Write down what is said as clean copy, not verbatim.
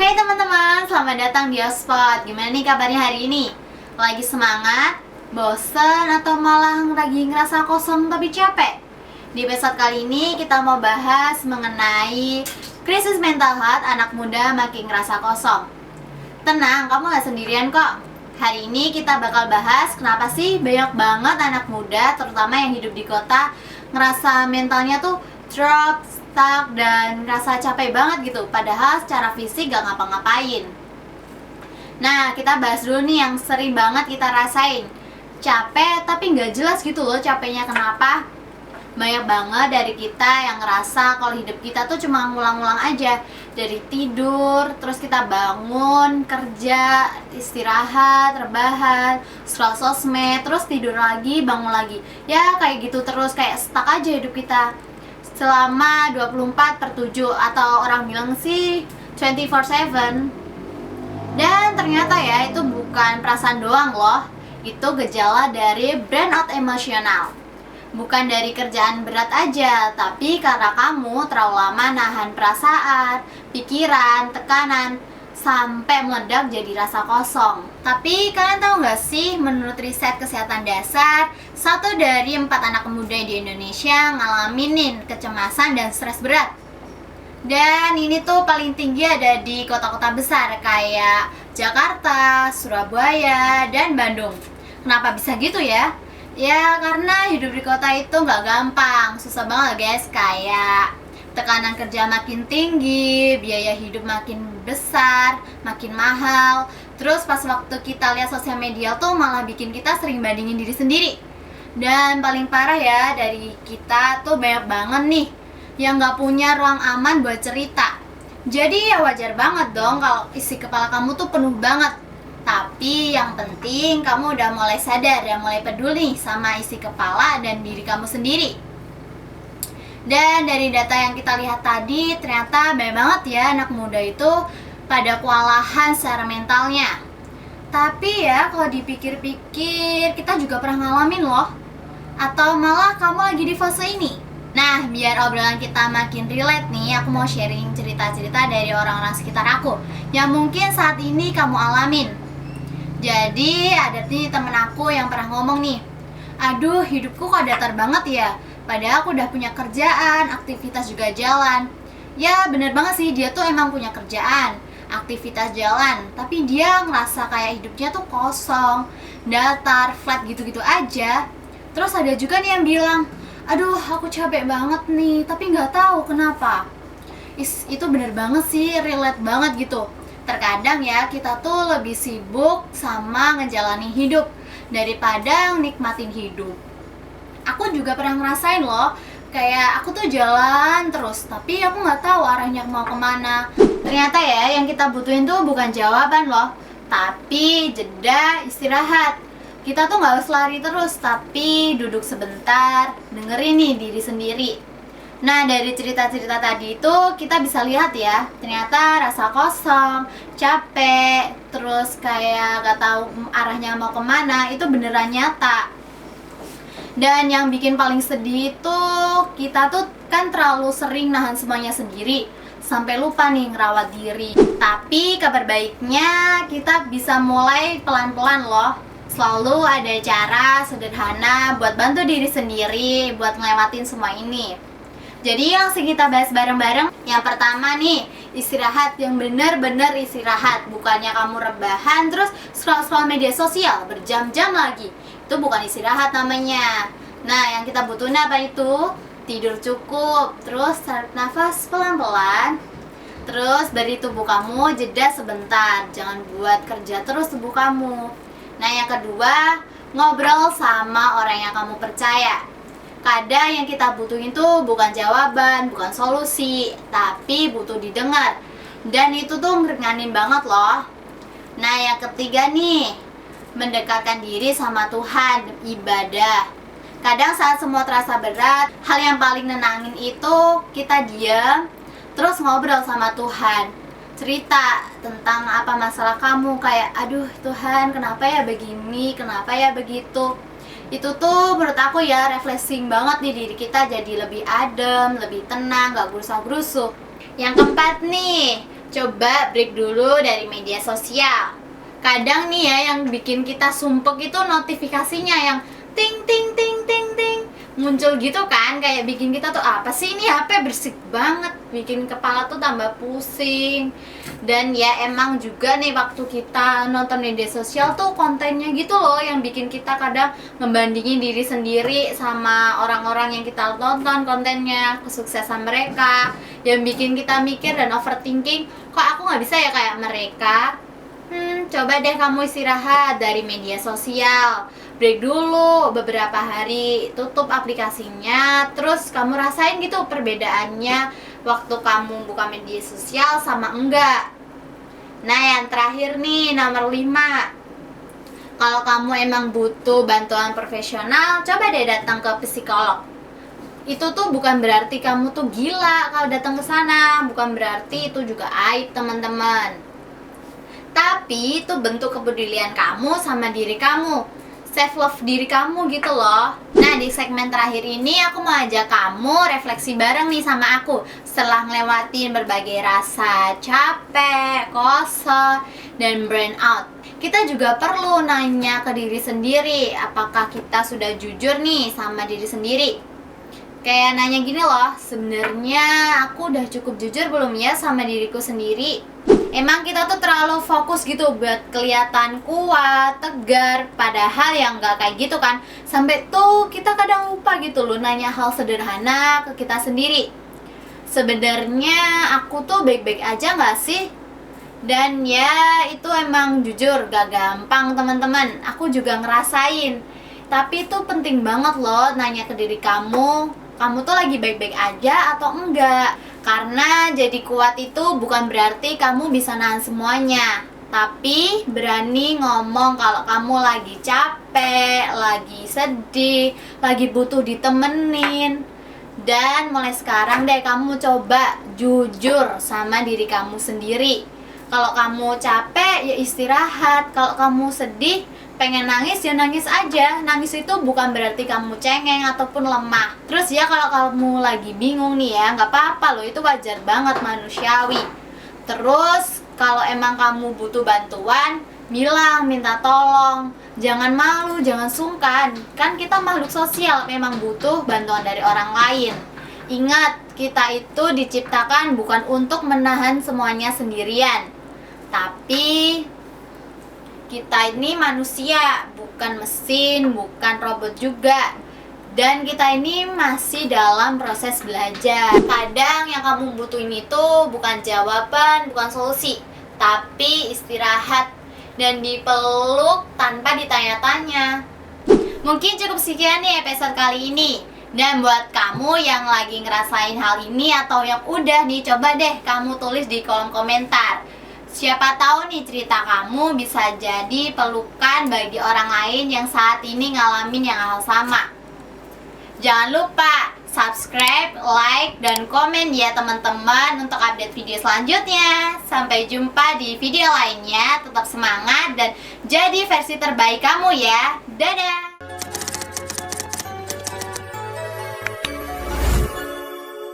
Hai teman-teman, selamat datang di Ospot. Gimana nih kabarnya hari ini? Lagi semangat? Bosen? Atau malah lagi ngerasa kosong tapi capek? Di episode kali ini kita mau bahas mengenai krisis mental health anak muda makin ngerasa kosong. Tenang, kamu gak sendirian kok. Hari ini kita bakal bahas kenapa sih banyak banget anak muda, terutama yang hidup di kota, ngerasa mentalnya tuh drop, stuck, dan ngerasa capek banget gitu. Padahal secara fisik gak ngapa-ngapain. Nah, kita bahas dulu nih yang sering banget kita rasain. Capek tapi gak jelas gitu loh capeknya kenapa. Banyak banget dari kita yang ngerasa kalau hidup kita tuh cuma ngulang-ngulang aja. Dari tidur, terus kita bangun, kerja, istirahat, rebahan, scroll sosmed, terus tidur lagi, bangun lagi. Ya kayak gitu terus, kayak stuck aja hidup kita selama 24/7 atau orang bilang sih 24/7. Dan ternyata ya itu bukan perasaan doang loh. Itu gejala dari burnout emosional. Bukan dari kerjaan berat aja, tapi karena kamu terlalu lama nahan perasaan, pikiran, tekanan, sampai meledak jadi rasa kosong. Tapi kalian tahu nggak sih, menurut riset kesehatan dasar, 1 dari 4 anak muda di Indonesia ngalamin kecemasan dan stres berat. Dan ini tuh paling tinggi ada di kota-kota besar kayak Jakarta, Surabaya, dan Bandung. Kenapa bisa gitu ya? Ya karena hidup di kota itu nggak gampang, susah banget guys. Kayak tekanan kerja makin tinggi, biaya hidup makin besar, makin mahal. Terus pas waktu kita lihat sosial media tuh malah bikin kita sering bandingin diri sendiri. Dan paling parah ya, dari kita tuh banyak banget nih yang nggak punya ruang aman buat cerita. Jadi ya wajar banget dong kalau isi kepala kamu tuh penuh banget. Tapi yang penting kamu udah mulai sadar dan mulai peduli sama isi kepala dan diri kamu sendiri. Dan dari data yang kita lihat tadi, ternyata banyak banget ya anak muda itu pada kewalahan secara mentalnya. Tapi ya kalau dipikir-pikir, kita juga pernah ngalamin loh. Atau malah kamu lagi di fase ini. Nah, biar obrolan kita makin relate nih, aku mau sharing cerita-cerita dari orang-orang sekitar aku yang mungkin saat ini kamu alamin. Jadi ada nih temen aku yang pernah ngomong nih, aduh hidupku kok datar banget ya, padahal aku udah punya kerjaan, aktivitas juga jalan. Ya bener banget sih, dia tuh emang punya kerjaan, aktivitas jalan, tapi dia ngerasa kayak hidupnya tuh kosong, datar, flat gitu-gitu aja. Terus ada juga nih yang bilang, aduh aku capek banget nih, tapi gak tahu kenapa. Itu bener banget sih, relate banget gitu. Terkadang ya kita tuh lebih sibuk sama ngejalanin hidup daripada nikmatin hidup. Aku juga pernah ngerasain loh, kayak aku tuh jalan terus tapi aku nggak tahu arahnya mau kemana. Ternyata ya yang kita butuhin tuh bukan jawaban loh, tapi jeda istirahat. Kita tuh nggak harus lari terus, tapi duduk sebentar, dengerin nih diri sendiri. Nah dari cerita-cerita tadi itu kita bisa lihat ya, ternyata rasa kosong, capek, terus kayak gak tahu arahnya mau kemana, itu beneran nyata. Dan yang bikin paling sedih itu kita tuh kan terlalu sering nahan semuanya sendiri, sampai lupa nih ngerawat diri. Tapi kabar baiknya kita bisa mulai pelan-pelan loh. Selalu ada cara sederhana buat bantu diri sendiri buat ngelewatin semua ini. Jadi langsung kita bahas bareng-bareng. Yang pertama nih, istirahat yang bener-bener istirahat. Bukannya kamu rebahan terus scroll-scroll media sosial berjam-jam lagi. Itu bukan istirahat namanya. Nah yang kita butuhin apa itu? Tidur cukup, terus tarik nafas pelan-pelan. Terus beri tubuh kamu jeda sebentar. Jangan buat kerja terus tubuh kamu. Nah yang kedua, ngobrol sama orang yang kamu percaya. Kadang yang kita butuhin tuh bukan jawaban, bukan solusi, tapi butuh didengar. Dan itu tuh ngeringanin banget loh. Nah yang ketiga nih, mendekatkan diri sama Tuhan, ibadah. Kadang saat semua terasa berat, hal yang paling nenangin itu kita diam, terus ngobrol sama Tuhan. Cerita tentang apa masalah kamu, kayak aduh Tuhan kenapa ya begini, kenapa ya begitu. Itu tuh menurut aku ya refreshing banget nih, diri kita jadi lebih adem, lebih tenang, gak gerusa-gerusu. Yang keempat nih, coba break dulu dari media sosial. Kadang nih ya yang bikin kita sumpek itu notifikasinya yang ting ting ting ting ting muncul gitu kan, kayak bikin kita tuh apa sih ini HP berisik banget, bikin kepala tuh tambah pusing. Dan ya emang juga nih waktu kita nonton media sosial tuh kontennya gitu loh yang bikin kita kadang membandingin diri sendiri sama orang-orang yang kita tonton kontennya, kesuksesan mereka, yang bikin kita mikir dan overthinking, kok aku nggak bisa ya kayak mereka. Coba deh kamu istirahat dari media sosial, break dulu beberapa hari, tutup aplikasinya, terus kamu rasain gitu perbedaannya waktu kamu buka media sosial sama enggak. Nah yang terakhir nih, nomor 5, kalau kamu emang butuh bantuan profesional, coba deh datang ke psikolog. Itu tuh bukan berarti kamu tuh gila kalau datang ke sana, bukan berarti itu juga aib teman-teman. Tapi itu bentuk kepedulian kamu sama diri kamu, self love diri kamu gitu loh. Nah di segmen terakhir ini aku mau ajak kamu refleksi bareng nih sama aku. Setelah ngelewatin berbagai rasa capek, kosong, dan burnout, kita juga perlu nanya ke diri sendiri, apakah kita sudah jujur nih sama diri sendiri. Kayak nanya gini loh, sebenarnya aku udah cukup jujur belum ya sama diriku sendiri? Emang kita tuh terlalu fokus gitu buat kelihatan kuat, tegar, padahal yang nggak kayak gitu kan. Sampai tuh kita kadang lupa gitu loh nanya hal sederhana ke kita sendiri. Sebenarnya aku tuh baik-baik aja nggak sih? Dan ya itu emang jujur gak gampang teman-teman. Aku juga ngerasain. Tapi itu penting banget loh nanya ke diri kamu. Kamu tuh lagi baik-baik aja atau enggak? Karena jadi kuat itu bukan berarti kamu bisa nahan semuanya, tapi berani ngomong kalau kamu lagi capek, lagi sedih, lagi butuh ditemenin. Dan mulai sekarang deh kamu coba jujur sama diri kamu sendiri. Kalau kamu capek ya istirahat, kalau kamu sedih pengen nangis ya nangis aja. Nangis itu bukan berarti kamu cengeng ataupun lemah. Terus ya kalau kamu lagi bingung nih ya, nggak apa-apa loh, itu wajar banget, manusiawi. Terus kalau emang kamu butuh bantuan, bilang, minta tolong. Jangan malu, jangan sungkan. Kan kita makhluk sosial, memang butuh bantuan dari orang lain. Ingat, kita itu diciptakan bukan untuk menahan semuanya sendirian, tapi kita ini manusia, bukan mesin, bukan robot juga. Dan kita ini masih dalam proses belajar. Kadang yang kamu butuhin itu bukan jawaban, bukan solusi, tapi istirahat dan dipeluk tanpa ditanya-tanya. Mungkin cukup sekian nih episode kali ini. Dan buat kamu yang lagi ngerasain hal ini atau yang udah nih, coba deh kamu tulis di kolom komentar. Siapa tahu nih cerita kamu bisa jadi pelukan bagi orang lain yang saat ini ngalamin yang hal sama. Jangan lupa subscribe, like, dan komen ya teman-teman untuk update video selanjutnya. Sampai jumpa di video lainnya. Tetap semangat dan jadi versi terbaik kamu ya. Dadah!